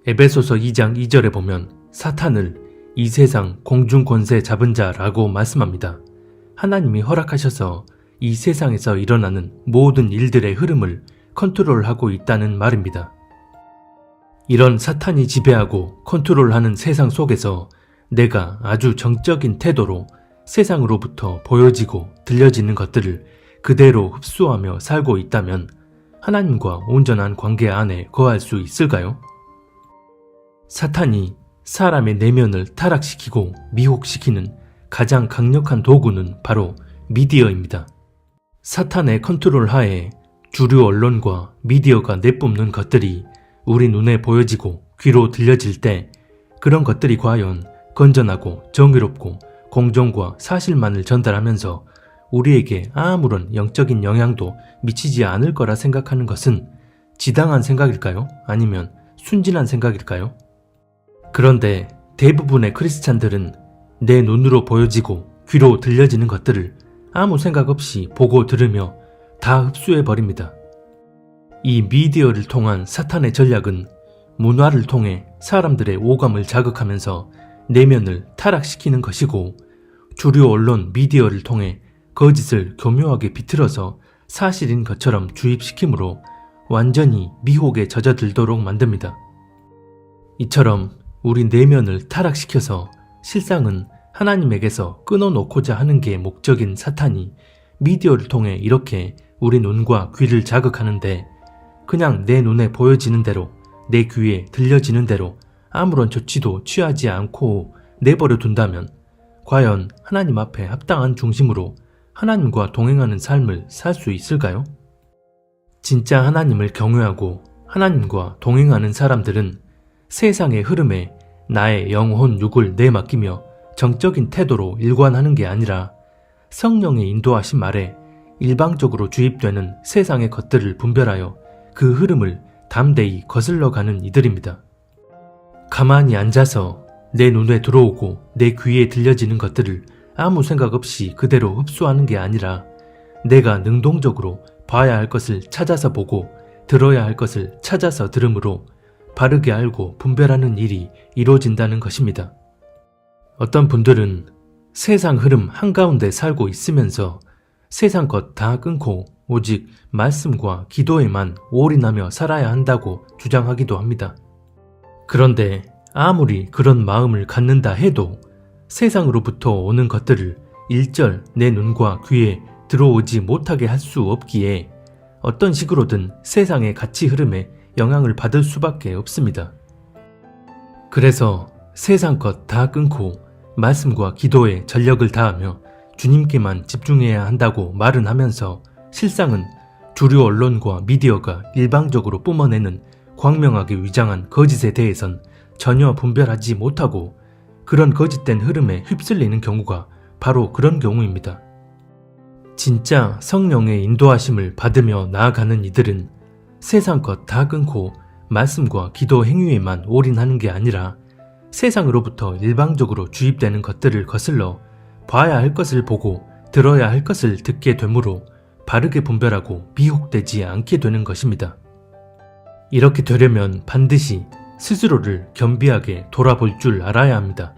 에베소서 2장 2절에 보면 사탄을 이 세상 공중 권세 잡은 자라고 말씀합니다. 하나님이 허락하셔서 이 세상에서 일어나는 모든 일들의 흐름을 컨트롤하고 있다는 말입니다. 이런 사탄이 지배하고 컨트롤하는 세상 속에서 내가 아주 정적인 태도로 세상으로부터 보여지고 들려지는 것들을 그대로 흡수하며 살고 있다면 하나님과 온전한 관계 안에 거할 수 있을까요? 사탄이 사람의 내면을 타락시키고 미혹시키는 가장 강력한 도구는 바로 미디어입니다. 사탄의 컨트롤 하에 주류 언론과 미디어가 내뿜는 것들이 우리 눈에 보여지고 귀로 들려질 때 그런 것들이 과연 건전하고 정의롭고 공정과 사실만을 전달하면서 우리에게 아무런 영적인 영향도 미치지 않을 거라 생각하는 것은 지당한 생각일까요? 아니면 순진한 생각일까요? 그런데 대부분의 크리스찬들은 내 눈으로 보여지고 귀로 들려지는 것들을 아무 생각 없이 보고 들으며 다 흡수해버립니다. 이 미디어를 통한 사탄의 전략은 문화를 통해 사람들의 오감을 자극하면서 내면을 타락시키는 것이고, 주류 언론 미디어를 통해 거짓을 교묘하게 비틀어서 사실인 것처럼 주입시키므로 완전히 미혹에 젖어들도록 만듭니다. 이처럼 우리 내면을 타락시켜서 실상은 하나님에게서 끊어놓고자 하는 게 목적인 사탄이 미디어를 통해 이렇게 우리 눈과 귀를 자극하는데, 그냥 내 눈에 보여지는 대로 내 귀에 들려지는 대로 아무런 조치도 취하지 않고 내버려 둔다면 과연 하나님 앞에 합당한 중심으로 하나님과 동행하는 삶을 살 수 있을까요? 진짜 하나님을 경외하고 하나님과 동행하는 사람들은 세상의 흐름에 나의 영혼 육을 내맡기며 정적인 태도로 일관하는 게 아니라 성령의 인도하심 아래 일방적으로 주입되는 세상의 것들을 분별하여 그 흐름을 담대히 거슬러가는 이들입니다. 가만히 앉아서 내 눈에 들어오고 내 귀에 들려지는 것들을 아무 생각 없이 그대로 흡수하는 게 아니라 내가 능동적으로 봐야 할 것을 찾아서 보고 들어야 할 것을 찾아서 들으므로 바르게 알고 분별하는 일이 이루어진다는 것입니다. 어떤 분들은 세상 흐름 한가운데 살고 있으면서 세상 것 다 끊고 오직 말씀과 기도에만 올인하며 살아야 한다고 주장하기도 합니다. 그런데 아무리 그런 마음을 갖는다 해도 세상으로부터 오는 것들을 일절 내 눈과 귀에 들어오지 못하게 할 수 없기에 어떤 식으로든 세상의 가치 흐름에 영향을 받을 수밖에 없습니다. 그래서 세상 것 다 끊고 말씀과 기도에 전력을 다하며 주님께만 집중해야 한다고 말은 하면서 실상은 주류 언론과 미디어가 일방적으로 뿜어내는 광명하게 위장한 거짓에 대해선 전혀 분별하지 못하고 그런 거짓된 흐름에 휩쓸리는 경우가 바로 그런 경우입니다. 진짜 성령의 인도하심을 받으며 나아가는 이들은 세상 것 다 끊고 말씀과 기도 행위에만 올인하는 게 아니라 세상으로부터 일방적으로 주입되는 것들을 거슬러 봐야 할 것을 보고 들어야 할 것을 듣게 되므로 바르게 분별하고 미혹되지 않게 되는 것입니다. 이렇게 되려면 반드시 스스로를 겸비하게 돌아볼 줄 알아야 합니다.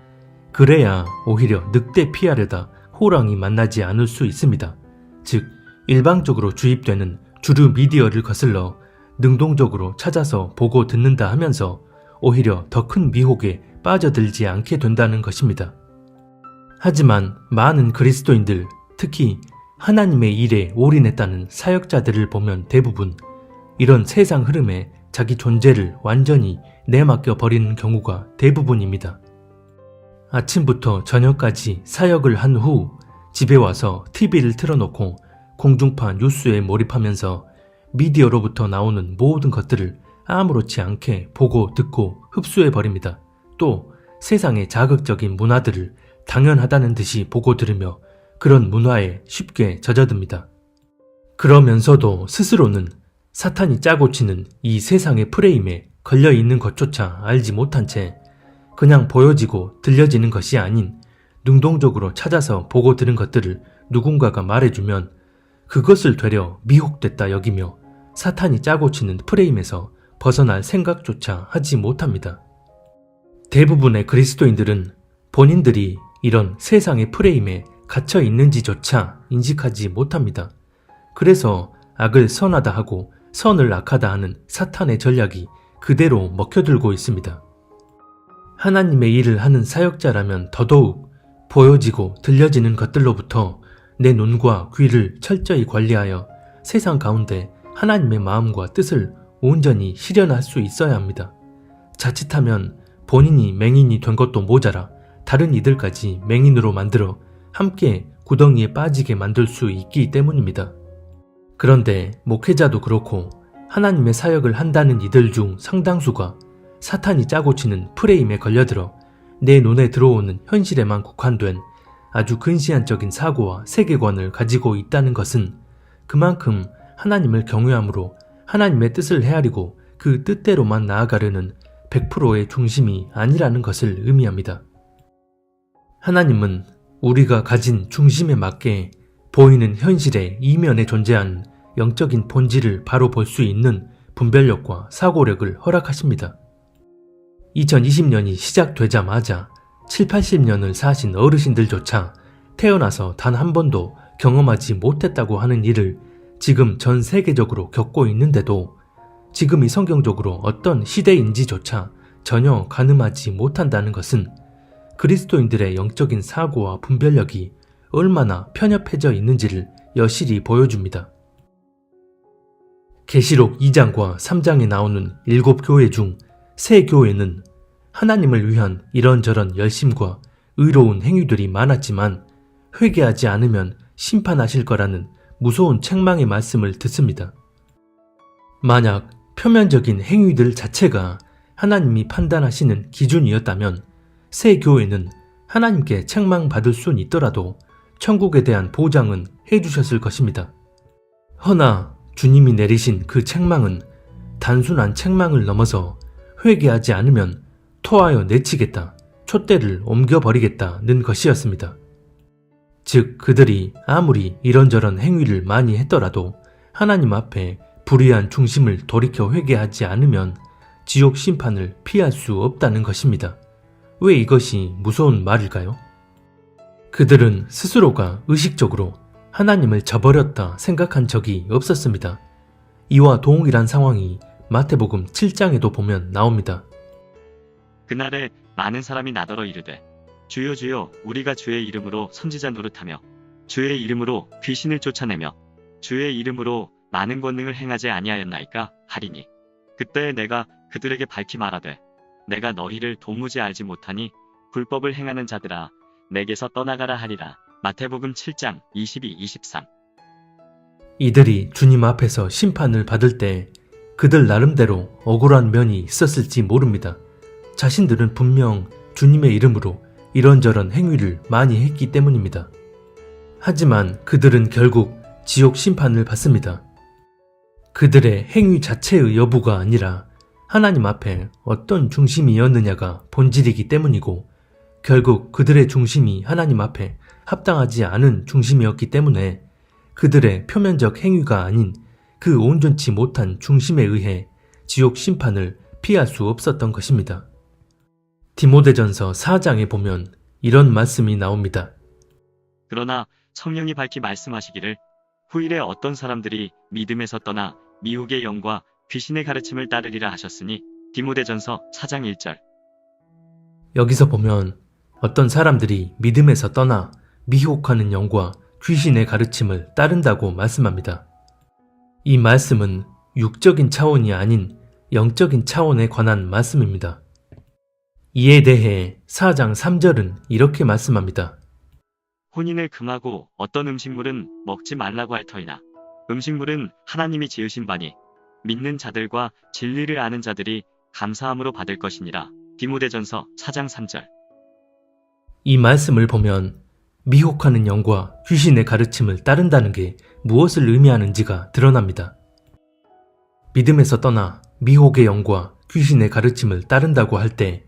그래야 오히려 늑대 피하려다 호랑이 만나지 않을 수 있습니다. 즉, 일방적으로 주입되는 주류 미디어를 거슬러 능동적으로 찾아서 보고 듣는다 하면서 오히려 더 큰 미혹에 빠져들지 않게 된다는 것입니다. 하지만 많은 그리스도인들, 특히 하나님의 일에 올인했다는 사역자들을 보면 대부분 이런 세상 흐름에 자기 존재를 완전히 내맡겨 버리는 경우가 대부분입니다. 아침부터 저녁까지 사역을 한 후 집에 와서 TV를 틀어놓고 공중파 뉴스에 몰입하면서 미디어로부터 나오는 모든 것들을 아무렇지 않게 보고 듣고 흡수해버립니다. 또 세상의 자극적인 문화들을 당연하다는 듯이 보고 들으며 그런 문화에 쉽게 젖어듭니다. 그러면서도 스스로는 사탄이 짜고 치는 이 세상의 프레임에 걸려있는 것조차 알지 못한 채 그냥 보여지고 들려지는 것이 아닌 능동적으로 찾아서 보고 들은 것들을 누군가가 말해주면 그것을 되려 미혹됐다 여기며 사탄이 짜고 치는 프레임에서 벗어날 생각조차 하지 못합니다. 대부분의 그리스도인들은 본인들이 이런 세상의 프레임에 갇혀 있는지조차 인식하지 못합니다. 그래서 악을 선하다 하고 선을 악하다 하는 사탄의 전략이 그대로 먹혀들고 있습니다. 하나님의 일을 하는 사역자라면 더더욱 보여지고 들려지는 것들로부터 내 눈과 귀를 철저히 관리하여 세상 가운데 하나님의 마음과 뜻을 온전히 실현할 수 있어야 합니다. 자칫하면 본인이 맹인이 된 것도 모자라 다른 이들까지 맹인으로 만들어 함께 구덩이에 빠지게 만들 수 있기 때문입니다. 그런데 목회자도 그렇고 하나님의 사역을 한다는 이들 중 상당수가 사탄이 짜고 치는 프레임에 걸려들어 내 눈에 들어오는 현실에만 국한된 아주 근시안적인 사고와 세계관을 가지고 있다는 것은 그만큼 하나님을 경외함으로 하나님의 뜻을 헤아리고 그 뜻대로만 나아가려는 100%의 중심이 아니라는 것을 의미합니다. 하나님은 우리가 가진 중심에 맞게 보이는 현실의 이면에 존재하는 영적인 본질을 바로 볼 수 있는 분별력과 사고력을 허락하십니다. 2020년이 시작되자마자 7, 80년을 사신 어르신들조차 태어나서 단 한 번도 경험하지 못했다고 하는 일을 지금 전 세계적으로 겪고 있는데도 지금이 성경적으로 어떤 시대인지조차 전혀 가늠하지 못한다는 것은 그리스도인들의 영적인 사고와 분별력이 얼마나 편협해져 있는지를 여실히 보여줍니다. 계시록 2장과 3장에 나오는 7교회 중 3교회는 하나님을 위한 이런저런 열심과 의로운 행위들이 많았지만 회개하지 않으면 심판하실 거라는 무서운 책망의 말씀을 듣습니다. 만약 표면적인 행위들 자체가 하나님이 판단하시는 기준이었다면 새 교회는 하나님께 책망받을 수는 있더라도 천국에 대한 보장은 해주셨을 것입니다. 허나 주님이 내리신 그 책망은 단순한 책망을 넘어서 회개하지 않으면 토하여 내치겠다, 촛대를 옮겨버리겠다는 것이었습니다. 즉 그들이 아무리 이런저런 행위를 많이 했더라도 하나님 앞에 불의한 중심을 돌이켜 회개하지 않으면 지옥 심판을 피할 수 없다는 것입니다. 왜 이것이 무서운 말일까요? 그들은 스스로가 의식적으로 하나님을 저버렸다 생각한 적이 없었습니다. 이와 동일한 상황이 마태복음 7장에도 보면 나옵니다. 그날에 많은 사람이 나더러 이르되 주여 주여 우리가 주의 이름으로 선지자 노릇하며 주의 이름으로 귀신을 쫓아내며 주의 이름으로 많은 권능을 행하지 아니하였나이까 하리니 그때 내가 그들에게 밝히 말하되 내가 너희를 도무지 알지 못하니 불법을 행하는 자들아 내게서 떠나가라 하리라. 마태복음 7장 22-23. 이들이 주님 앞에서 심판을 받을 때 그들 나름대로 억울한 면이 있었을지 모릅니다. 자신들은 분명 주님의 이름으로 이런저런 행위를 많이 했기 때문입니다. 하지만 그들은 결국 지옥 심판을 받습니다. 그들의 행위 자체의 여부가 아니라 하나님 앞에 어떤 중심이었느냐가 본질이기 때문이고 결국 그들의 중심이 하나님 앞에 합당하지 않은 중심이었기 때문에 그들의 표면적 행위가 아닌 그 온전치 못한 중심에 의해 지옥 심판을 피할 수 없었던 것입니다. 디모데전서 4장에 보면 이런 말씀이 나옵니다. 그러나 성령이 밝히 말씀하시기를 후일에 어떤 사람들이 믿음에서 떠나 미혹의 영과 귀신의 가르침을 따르리라 하셨으니 디모데전서 4장 1절. 여기서 보면 어떤 사람들이 믿음에서 떠나 미혹하는 영과 귀신의 가르침을 따른다고 말씀합니다. 이 말씀은 육적인 차원이 아닌 영적인 차원에 관한 말씀입니다. 이에 대해 4장 3절은 이렇게 말씀합니다. 혼인을 금하고 어떤 음식물은 먹지 말라고 할 터이나 음식물은 하나님이 지으신 바니 믿는 자들과 진리를 아는 자들이 감사함으로 받을 것이니라. 디모데전서 4장 3절. 이 말씀을 보면 미혹하는 영과 귀신의 가르침을 따른다는 게 무엇을 의미하는지가 드러납니다. 믿음에서 떠나 미혹의 영과 귀신의 가르침을 따른다고 할 때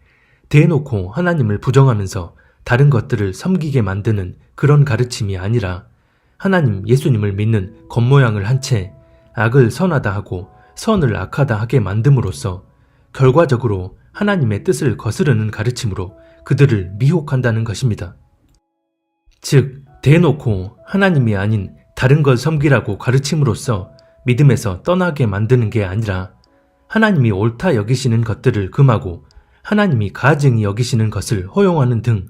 대놓고 하나님을 부정하면서 다른 것들을 섬기게 만드는 그런 가르침이 아니라 하나님 예수님을 믿는 겉모양을 한 채 악을 선하다 하고 선을 악하다 하게 만듦으로써 결과적으로 하나님의 뜻을 거스르는 가르침으로 그들을 미혹한다는 것입니다. 즉, 대놓고 하나님이 아닌 다른 걸 섬기라고 가르침으로써 믿음에서 떠나게 만드는 게 아니라 하나님이 옳다 여기시는 것들을 금하고 하나님이 가증히 여기시는 것을 허용하는 등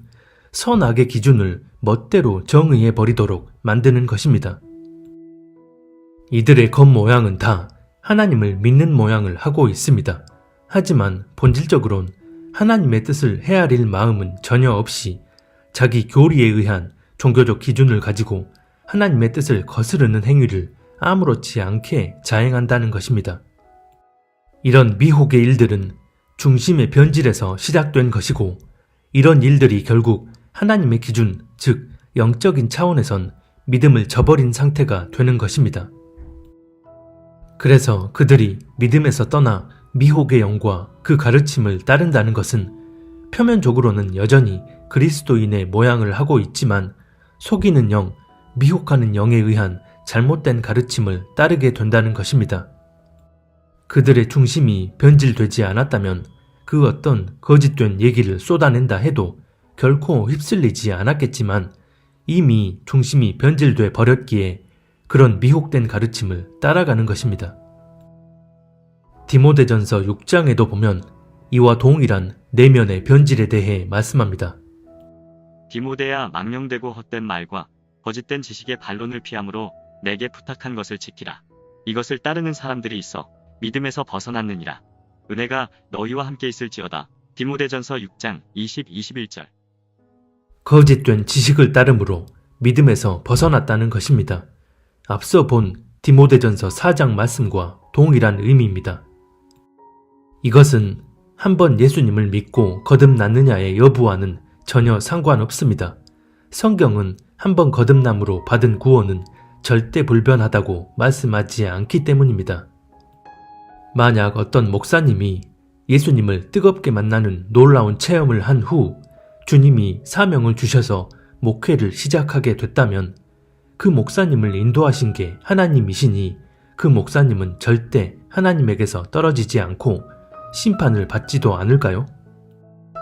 선악의 기준을 멋대로 정의해 버리도록 만드는 것입니다. 이들의 겉모양은 다 하나님을 믿는 모양을 하고 있습니다. 하지만 본질적으론 하나님의 뜻을 헤아릴 마음은 전혀 없이 자기 교리에 의한 종교적 기준을 가지고 하나님의 뜻을 거스르는 행위를 아무렇지 않게 자행한다는 것입니다. 이런 미혹의 일들은 중심의 변질에서 시작된 것이고 이런 일들이 결국 하나님의 기준, 즉 영적인 차원에선 믿음을 저버린 상태가 되는 것입니다. 그래서 그들이 믿음에서 떠나 미혹의 영과 그 가르침을 따른다는 것은 표면적으로는 여전히 그리스도인의 모양을 하고 있지만 속이는 영, 미혹하는 영에 의한 잘못된 가르침을 따르게 된다는 것입니다. 그들의 중심이 변질되지 않았다면 그 어떤 거짓된 얘기를 쏟아낸다 해도 결코 휩쓸리지 않았겠지만 이미 중심이 변질돼 버렸기에 그런 미혹된 가르침을 따라가는 것입니다. 디모데전서 6장에도 보면 이와 동일한 내면의 변질에 대해 말씀합니다. 디모데야, 망령되고 헛된 말과 거짓된 지식의 반론을 피함으로 내게 부탁한 것을 지키라. 이것을 따르는 사람들이 있어 믿음에서 벗어났느니라. 은혜가 너희와 함께 있을지어다. 디모데전서 6장 20-21절. 거짓된 지식을 따름으로 믿음에서 벗어났다는 것입니다. 앞서 본 디모데전서 4장 말씀과 동일한 의미입니다. 이것은 한번 예수님을 믿고 거듭났느냐의 여부와는 전혀 상관없습니다. 성경은 한번 거듭남으로 받은 구원은 절대 불변하다고 말씀하지 않기 때문입니다. 만약 어떤 목사님이 예수님을 뜨겁게 만나는 놀라운 체험을 한 후 주님이 사명을 주셔서 목회를 시작하게 됐다면 그 목사님을 인도하신 게 하나님이시니 그 목사님은 절대 하나님에게서 떨어지지 않고 심판을 받지도 않을까요?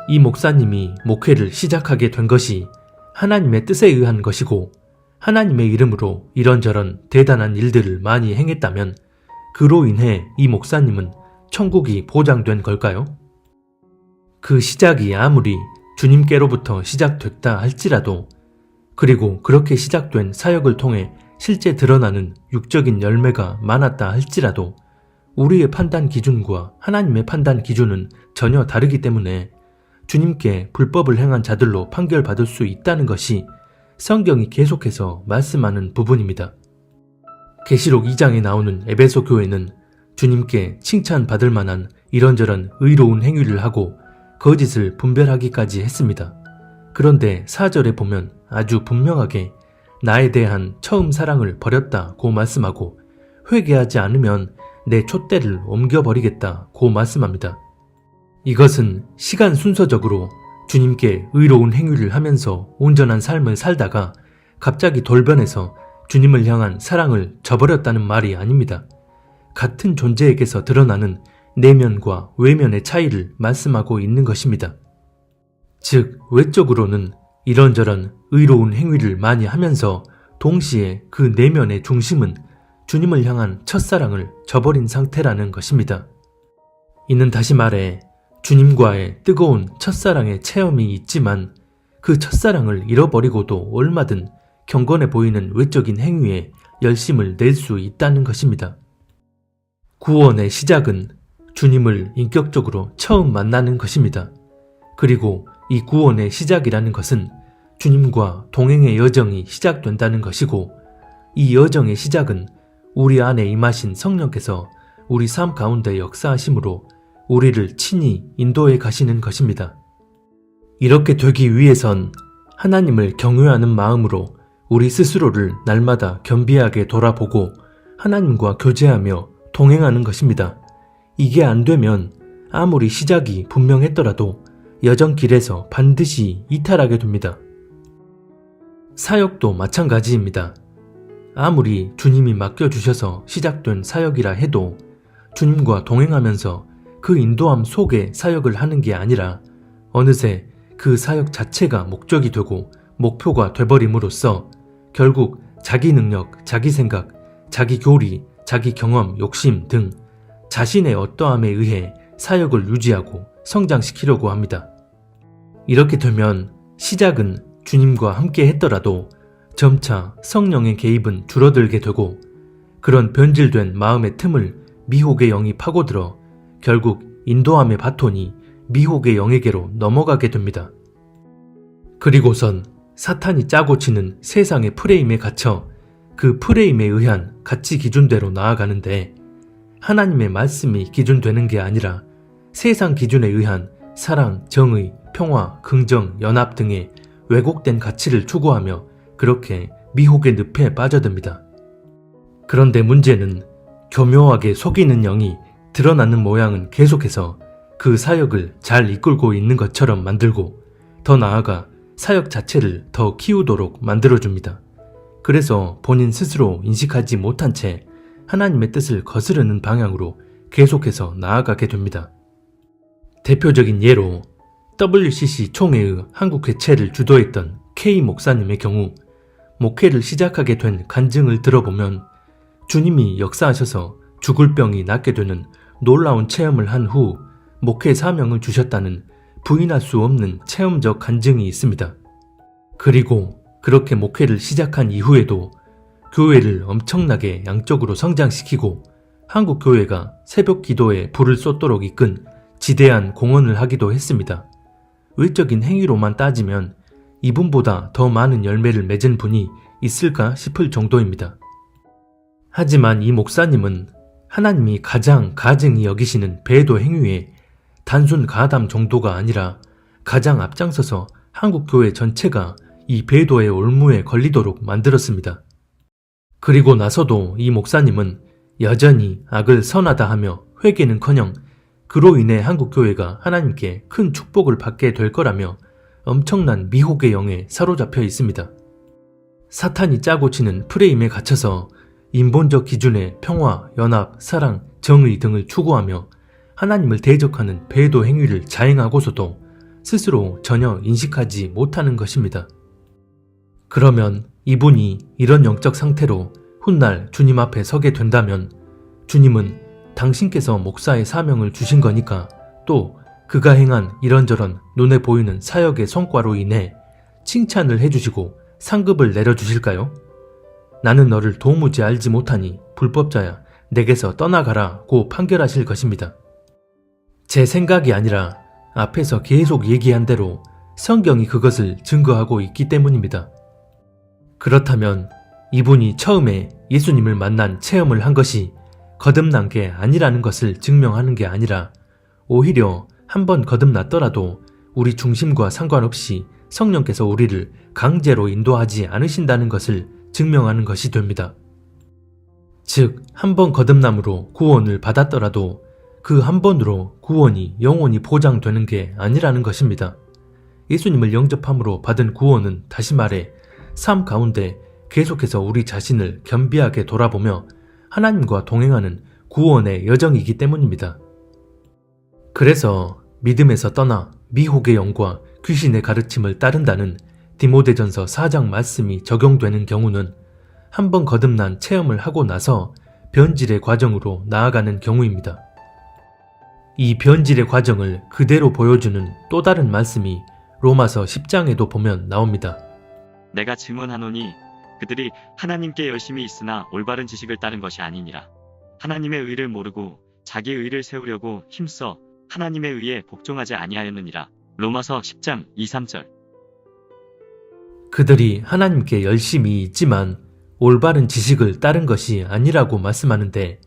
이 목사님이 목회를 시작하게 된 것이 하나님의 뜻에 의한 것이고 하나님의 이름으로 이런저런 대단한 일들을 많이 행했다면 그로 인해 이 목사님은 천국이 보장된 걸까요? 그 시작이 아무리 주님께로부터 시작됐다 할지라도 그리고 그렇게 시작된 사역을 통해 실제 드러나는 육적인 열매가 많았다 할지라도 우리의 판단 기준과 하나님의 판단 기준은 전혀 다르기 때문에 주님께 불법을 행한 자들로 판결받을 수 있다는 것이 성경이 계속해서 말씀하는 부분입니다. 계시록 2장에 나오는 에베소 교회는 주님께 칭찬받을 만한 이런저런 의로운 행위를 하고 거짓을 분별하기까지 했습니다. 그런데 4절에 보면 아주 분명하게 나에 대한 처음 사랑을 버렸다고 말씀하고 회개하지 않으면 내 촛대를 옮겨버리겠다고 말씀합니다. 이것은 시간 순서적으로 주님께 의로운 행위를 하면서 온전한 삶을 살다가 갑자기 돌변해서 주님을 향한 사랑을 저버렸다는 말이 아닙니다. 같은 존재에게서 드러나는 내면과 외면의 차이를 말씀하고 있는 것입니다. 즉, 외적으로는 이런저런 의로운 행위를 많이 하면서 동시에 그 내면의 중심은 주님을 향한 첫사랑을 저버린 상태라는 것입니다. 이는 다시 말해 주님과의 뜨거운 첫사랑의 체험이 있지만 그 첫사랑을 잃어버리고도 얼마든 경건해 보이는 외적인 행위에 열심을 낼 수 있다는 것입니다. 구원의 시작은 주님을 인격적으로 처음 만나는 것입니다. 그리고 이 구원의 시작이라는 것은 주님과 동행의 여정이 시작된다는 것이고 이 여정의 시작은 우리 안에 임하신 성령께서 우리 삶 가운데 역사하심으로 우리를 친히 인도해 가시는 것입니다. 이렇게 되기 위해선 하나님을 경외하는 마음으로 우리 스스로를 날마다 겸비하게 돌아보고 하나님과 교제하며 동행하는 것입니다. 이게 안 되면 아무리 시작이 분명했더라도 여정길에서 반드시 이탈하게 됩니다. 사역도 마찬가지입니다. 아무리 주님이 맡겨주셔서 시작된 사역이라 해도 주님과 동행하면서 그 인도함 속에 사역을 하는 게 아니라 어느새 그 사역 자체가 목적이 되고 목표가 돼버림으로써 결국 자기 능력, 자기 생각, 자기 교리, 자기 경험, 욕심 등 자신의 어떠함에 의해 사역을 유지하고 성장시키려고 합니다. 이렇게 되면 시작은 주님과 함께 했더라도 점차 성령의 개입은 줄어들게 되고 그런 변질된 마음의 틈을 미혹의 영이 파고들어 결국 인도함의 바톤이 미혹의 영에게로 넘어가게 됩니다. 그리고선 사탄이 짜고 치는 세상의 프레임에 갇혀 그 프레임에 의한 가치 기준대로 나아가는데 하나님의 말씀이 기준되는 게 아니라 세상 기준에 의한 사랑, 정의, 평화, 긍정, 연합 등의 왜곡된 가치를 추구하며 그렇게 미혹의 늪에 빠져듭니다. 그런데 문제는 교묘하게 속이는 영이 드러나는 모양은 계속해서 그 사역을 잘 이끌고 있는 것처럼 만들고 더 나아가 사역 자체를 더 키우도록 만들어줍니다. 그래서 본인 스스로 인식하지 못한 채 하나님의 뜻을 거스르는 방향으로 계속해서 나아가게 됩니다. 대표적인 예로 WCC 총회의 한국 개최를 주도했던 K 목사님의 경우 목회를 시작하게 된 간증을 들어보면 주님이 역사하셔서 죽을 병이 낫게 되는 놀라운 체험을 한 후 목회 사명을 주셨다는 부인할 수 없는 체험적 간증이 있습니다. 그리고 그렇게 목회를 시작한 이후에도 교회를 엄청나게 양적으로 성장시키고 한국 교회가 새벽 기도에 불을 쏟도록 이끈 지대한 공헌을 하기도 했습니다. 외적인 행위로만 따지면 이분보다 더 많은 열매를 맺은 분이 있을까 싶을 정도입니다. 하지만 이 목사님은 하나님이 가장 가증히 여기시는 배도 행위에 단순 가담 정도가 아니라 가장 앞장서서 한국 교회 전체가 이 배도의 올무에 걸리도록 만들었습니다. 그리고 나서도 이 목사님은 여전히 악을 선하다 하며 회개는커녕 그로 인해 한국 교회가 하나님께 큰 축복을 받게 될 거라며 엄청난 미혹의 영에 사로잡혀 있습니다. 사탄이 짜고 치는 프레임에 갇혀서 인본적 기준의 평화, 연합, 사랑, 정의 등을 추구하며 하나님을 대적하는 배도 행위를 자행하고서도 스스로 전혀 인식하지 못하는 것입니다. 그러면 이분이 이런 영적 상태로 훗날 주님 앞에 서게 된다면 주님은 당신께서 목사의 사명을 주신 거니까 또 그가 행한 이런저런 눈에 보이는 사역의 성과로 인해 칭찬을 해주시고 상급을 내려주실까요? 나는 너를 도무지 알지 못하니 불법자야 내게서 떠나가라고 판결하실 것입니다. 제 생각이 아니라 앞에서 계속 얘기한 대로 성경이 그것을 증거하고 있기 때문입니다. 그렇다면 이분이 처음에 예수님을 만난 체험을 한 것이 거듭난 게 아니라는 것을 증명하는 게 아니라 오히려 한번 거듭났더라도 우리 중심과 상관없이 성령께서 우리를 강제로 인도하지 않으신다는 것을 증명하는 것이 됩니다. 즉, 한 번 거듭남으로 구원을 받았더라도 그 한 번으로 구원이 영원히 보장되는 게 아니라는 것입니다. 예수님을 영접함으로 받은 구원은 다시 말해 삶 가운데 계속해서 우리 자신을 겸비하게 돌아보며 하나님과 동행하는 구원의 여정이기 때문입니다. 그래서 믿음에서 떠나 미혹의 영과 귀신의 가르침을 따른다는 디모데전서 4장 말씀이 적용되는 경우는 한 번 거듭난 체험을 하고 나서 변질의 과정으로 나아가는 경우입니다. 이 변질의 과정을 그대로 보여주는 또 다른 말씀이 로마서 10장에도 보면 나옵니다. 내가 증언하노니 그들이 하나님께 열심히 있으나 올바른 지식을 따른 것이 아니니라. 하나님의 의를 모르고 자기 의를 세우려고 힘써 하나님의 의에 복종하지 아니하였느니라. 로마서 10장 2, 3절. 그들이 하나님께 열심히 있지만 올바른 지식을 따른 것이 아니라고 말씀하는데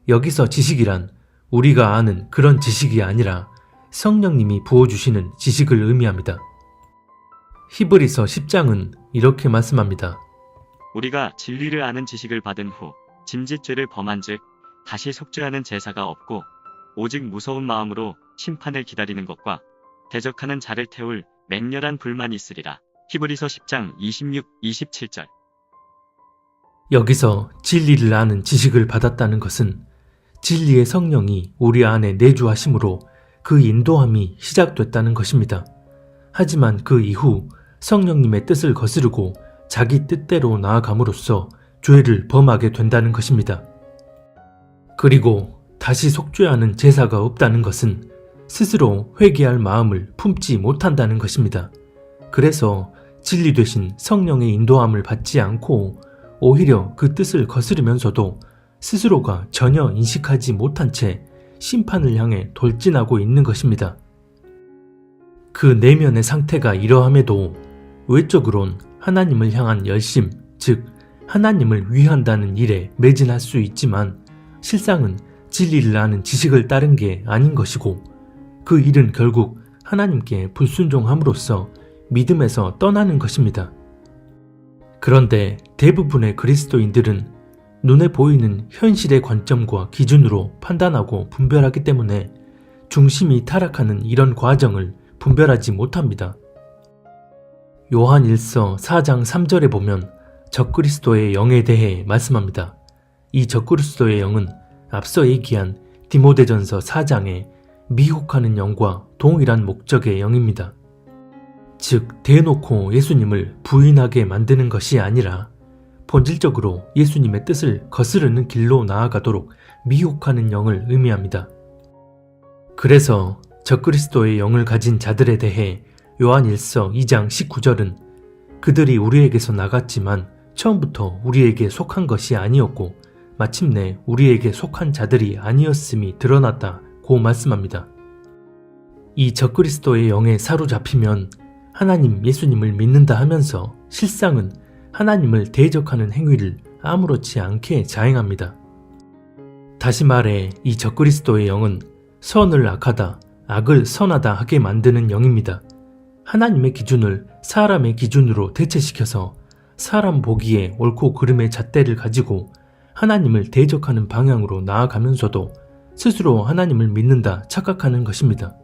여기서 지식이란 우리가 아는 그런 지식이 아니라 성령님이 부어주시는 지식을 의미합니다. 히브리서 10장은 이렇게 말씀합니다. 우리가 진리를 아는 지식을 받은 후 짐짓죄를 범한 즉 다시 속죄하는 제사가 없고 오직 무서운 마음으로 심판을 기다리는 것과 대적하는 자를 태울 맹렬한 불만이 있으리라. 히브리서 10장 26, 27절. 여기서 진리를 아는 지식을 받았다는 것은 진리의 성령이 우리 안에 내주하심으로 그 인도함이 시작됐다는 것입니다. 하지만 그 이후 성령님의 뜻을 거스르고 자기 뜻대로 나아감으로써 죄를 범하게 된다는 것입니다. 그리고 다시 속죄하는 제사가 없다는 것은 스스로 회개할 마음을 품지 못한다는 것입니다. 그래서 진리 되신 성령의 인도함을 받지 않고 오히려 그 뜻을 거스르면서도 스스로가 전혀 인식하지 못한 채 심판을 향해 돌진하고 있는 것입니다. 그 내면의 상태가 이러함에도 외적으론 하나님을 향한 열심, 즉 하나님을 위한다는 일에 매진할 수 있지만 실상은 진리를 아는 지식을 따른 게 아닌 것이고 그 일은 결국 하나님께 불순종함으로써 믿음에서 떠나는 것입니다. 그런데 대부분의 그리스도인들은 눈에 보이는 현실의 관점과 기준으로 판단하고 분별하기 때문에 중심이 타락하는 이런 과정을 분별하지 못합니다. 요한 1서 4장 3절에 보면 적그리스도의 영에 대해 말씀합니다. 이 적그리스도의 영은 앞서 얘기한 디모데전서 4장의 미혹하는 영과 동일한 목적의 영입니다. 즉 대놓고 예수님을 부인하게 만드는 것이 아니라 본질적으로 예수님의 뜻을 거스르는 길로 나아가도록 미혹하는 영을 의미합니다. 그래서 적그리스도의 영을 가진 자들에 대해 요한 1서 2장 19절은 그들이 우리에게서 나갔지만 처음부터 우리에게 속한 것이 아니었고 마침내 우리에게 속한 자들이 아니었음이 드러났다고 말씀합니다. 이 적그리스도의 영에 사로잡히면 하나님 예수님을 믿는다 하면서 실상은 하나님을 대적하는 행위를 아무렇지 않게 자행합니다. 다시 말해 이 적그리스도의 영은 선을 악하다, 악을 선하다 하게 만드는 영입니다. 하나님의 기준을 사람의 기준으로 대체시켜서 사람 보기에 옳고 그름의 잣대를 가지고 하나님을 대적하는 방향으로 나아가면서도 스스로 하나님을 믿는다 착각하는 것입니다.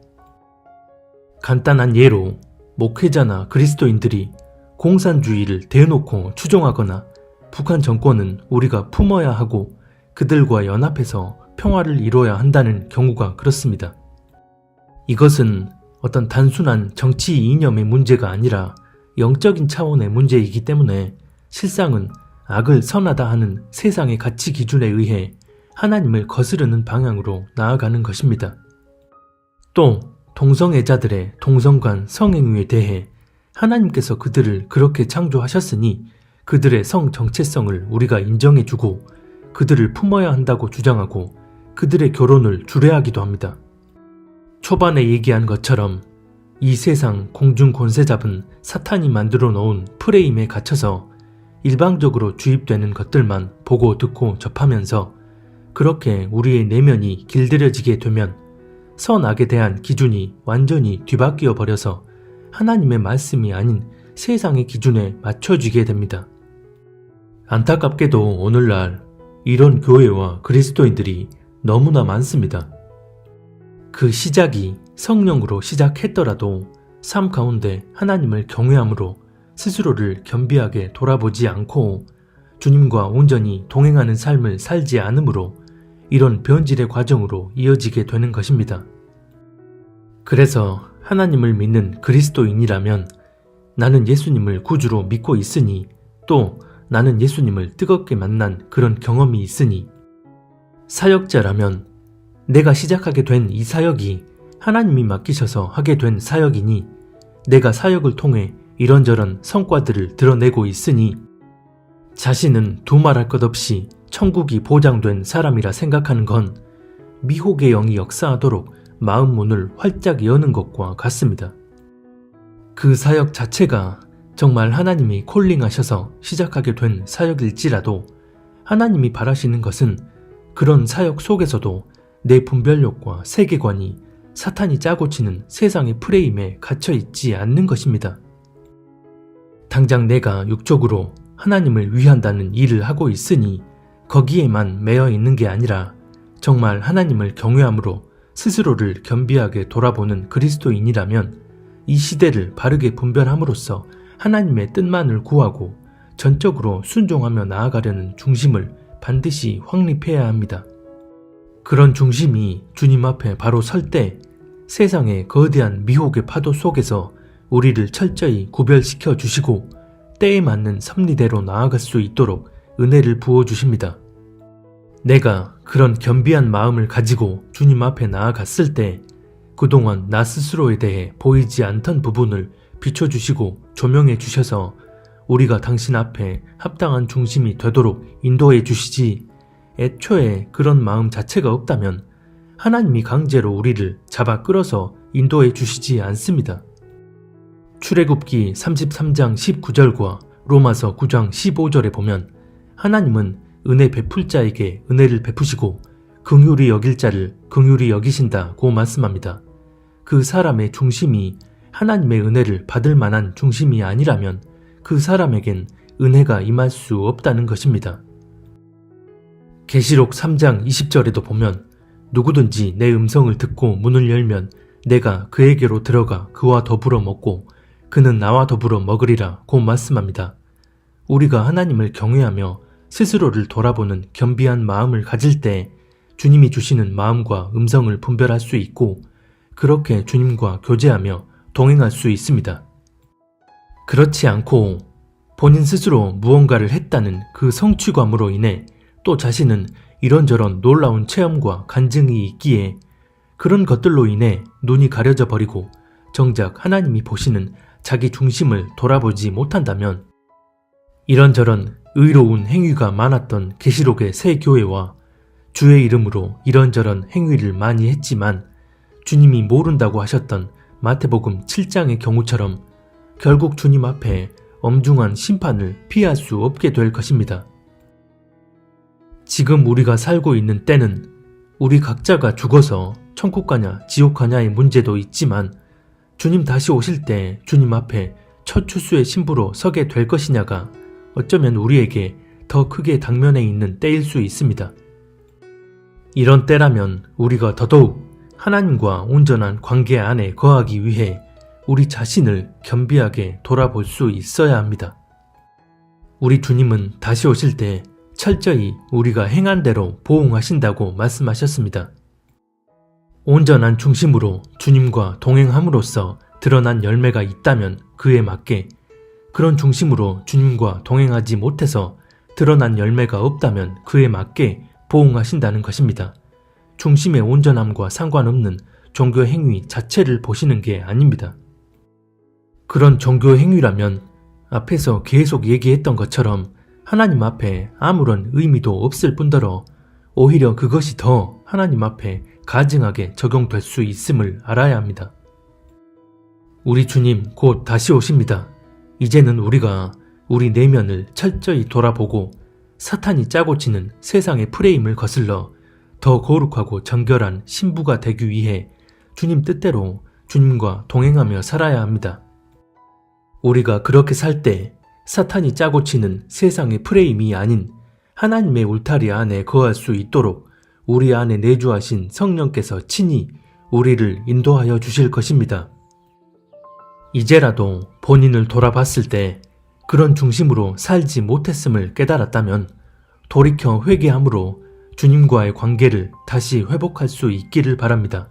간단한 예로 목회자나 그리스도인들이 공산주의를 대놓고 추종하거나 북한 정권은 우리가 품어야 하고 그들과 연합해서 평화를 이뤄야 한다는 경우가 그렇습니다. 이것은 어떤 단순한 정치 이념의 문제가 아니라 영적인 차원의 문제이기 때문에 실상은 악을 선하다 하는 세상의 가치 기준에 의해 하나님을 거스르는 방향으로 나아가는 것입니다. 또 동성애자들의 동성간 성행위에 대해 하나님께서 그들을 그렇게 창조하셨으니 그들의 성 정체성을 우리가 인정해주고 그들을 품어야 한다고 주장하고 그들의 결혼을 주례하기도 합니다. 초반에 얘기한 것처럼 이 세상 공중 권세 잡은 사탄이 만들어 놓은 프레임에 갇혀서 일방적으로 주입되는 것들만 보고 듣고 접하면서 그렇게 우리의 내면이 길들여지게 되면 선악에 대한 기준이 완전히 뒤바뀌어 버려서 하나님의 말씀이 아닌 세상의 기준에 맞춰지게 됩니다. 안타깝게도 오늘날 이런 교회와 그리스도인들이 너무나 많습니다. 그 시작이 성령으로 시작했더라도 삶 가운데 하나님을 경외함으로 스스로를 겸비하게 돌아보지 않고 주님과 온전히 동행하는 삶을 살지 않으므로 이런 변질의 과정으로 이어지게 되는 것입니다. 그래서 하나님을 믿는 그리스도인이라면 나는 예수님을 구주로 믿고 있으니 또 나는 예수님을 뜨겁게 만난 그런 경험이 있으니 사역자라면 내가 시작하게 된 이 사역이 하나님이 맡기셔서 하게 된 사역이니 내가 사역을 통해 이런저런 성과들을 드러내고 있으니 자신은 두말할 것 없이 천국이 보장된 사람이라 생각하는 건 미혹의 영이 역사하도록 마음 문을 활짝 여는 것과 같습니다. 그 사역 자체가 정말 하나님이 콜링하셔서 시작하게 된 사역일지라도 하나님이 바라시는 것은 그런 사역 속에서도 내 분별력과 세계관이 사탄이 짜고 치는 세상의 프레임에 갇혀 있지 않는 것입니다. 당장 내가 육적으로 하나님을 위한다는 일을 하고 있으니 거기에만 매여 있는 게 아니라 정말 하나님을 경외함으로 스스로를 겸비하게 돌아보는 그리스도인이라면 이 시대를 바르게 분별함으로써 하나님의 뜻만을 구하고 전적으로 순종하며 나아가려는 중심을 반드시 확립해야 합니다. 그런 중심이 주님 앞에 바로 설 때 세상의 거대한 미혹의 파도 속에서 우리를 철저히 구별시켜 주시고 때에 맞는 섭리대로 나아갈 수 있도록 은혜를 부어 주십니다. 내가 그런 겸비한 마음을 가지고 주님 앞에 나아갔을 때 그동안 나 스스로에 대해 보이지 않던 부분을 비춰주시고 조명해 주셔서 우리가 당신 앞에 합당한 중심이 되도록 인도해 주시지, 애초에 그런 마음 자체가 없다면 하나님이 강제로 우리를 잡아 끌어서 인도해 주시지 않습니다. 출애굽기 33장 19절과 로마서 9장 15절에 보면 하나님은 은혜 베풀 자에게 은혜를 베푸시고 긍휼히 여길 자를 긍휼히 여기신다고 말씀합니다. 그 사람의 중심이 하나님의 은혜를 받을 만한 중심이 아니라면 그 사람에겐 은혜가 임할 수 없다는 것입니다. 계시록 3장 20절에도 보면 누구든지 내 음성을 듣고 문을 열면 내가 그에게로 들어가 그와 더불어 먹고 그는 나와 더불어 먹으리라 고 말씀합니다. 우리가 하나님을 경외하며 스스로를 돌아보는 겸비한 마음을 가질 때 주님이 주시는 마음과 음성을 분별할 수 있고 그렇게 주님과 교제하며 동행할 수 있습니다. 그렇지 않고 본인 스스로 무언가를 했다는 그 성취감으로 인해 또 자신은 이런저런 놀라운 체험과 간증이 있기에 그런 것들로 인해 눈이 가려져 버리고 정작 하나님이 보시는 자기 중심을 돌아보지 못한다면 이런저런 의로운 행위가 많았던 계시록의 새 교회와 주의 이름으로 이런저런 행위를 많이 했지만 주님이 모른다고 하셨던 마태복음 7장의 경우처럼 결국 주님 앞에 엄중한 심판을 피할 수 없게 될 것입니다. 지금 우리가 살고 있는 때는 우리 각자가 죽어서 천국 가냐 지옥 가냐의 문제도 있지만 주님 다시 오실 때 주님 앞에 첫 추수의 신부로 서게 될 것이냐가 어쩌면 우리에게 더 크게 당면에 있는 때일 수 있습니다. 이런 때라면 우리가 더더욱 하나님과 온전한 관계 안에 거하기 위해 우리 자신을 겸비하게 돌아볼 수 있어야 합니다. 우리 주님은 다시 오실 때 철저히 우리가 행한 대로 보응하신다고 말씀하셨습니다. 온전한 중심으로 주님과 동행함으로써 드러난 열매가 있다면 그에 맞게, 그런 중심으로 주님과 동행하지 못해서 드러난 열매가 없다면 그에 맞게 보응하신다는 것입니다. 중심의 온전함과 상관없는 종교 행위 자체를 보시는 게 아닙니다. 그런 종교 행위라면 앞에서 계속 얘기했던 것처럼 하나님 앞에 아무런 의미도 없을 뿐더러 오히려 그것이 더 하나님 앞에 가증하게 적용될 수 있음을 알아야 합니다. 우리 주님 곧 다시 오십니다. 이제는 우리가 우리 내면을 철저히 돌아보고 사탄이 짜고 치는 세상의 프레임을 거슬러 더 거룩하고 정결한 신부가 되기 위해 주님 뜻대로 주님과 동행하며 살아야 합니다. 우리가 그렇게 살 때 사탄이 짜고 치는 세상의 프레임이 아닌 하나님의 울타리 안에 거할 수 있도록 우리 안에 내주하신 성령께서 친히 우리를 인도하여 주실 것입니다. 이제라도 본인을 돌아봤을 때 그런 중심으로 살지 못했음을 깨달았다면 돌이켜 회개함으로 주님과의 관계를 다시 회복할 수 있기를 바랍니다.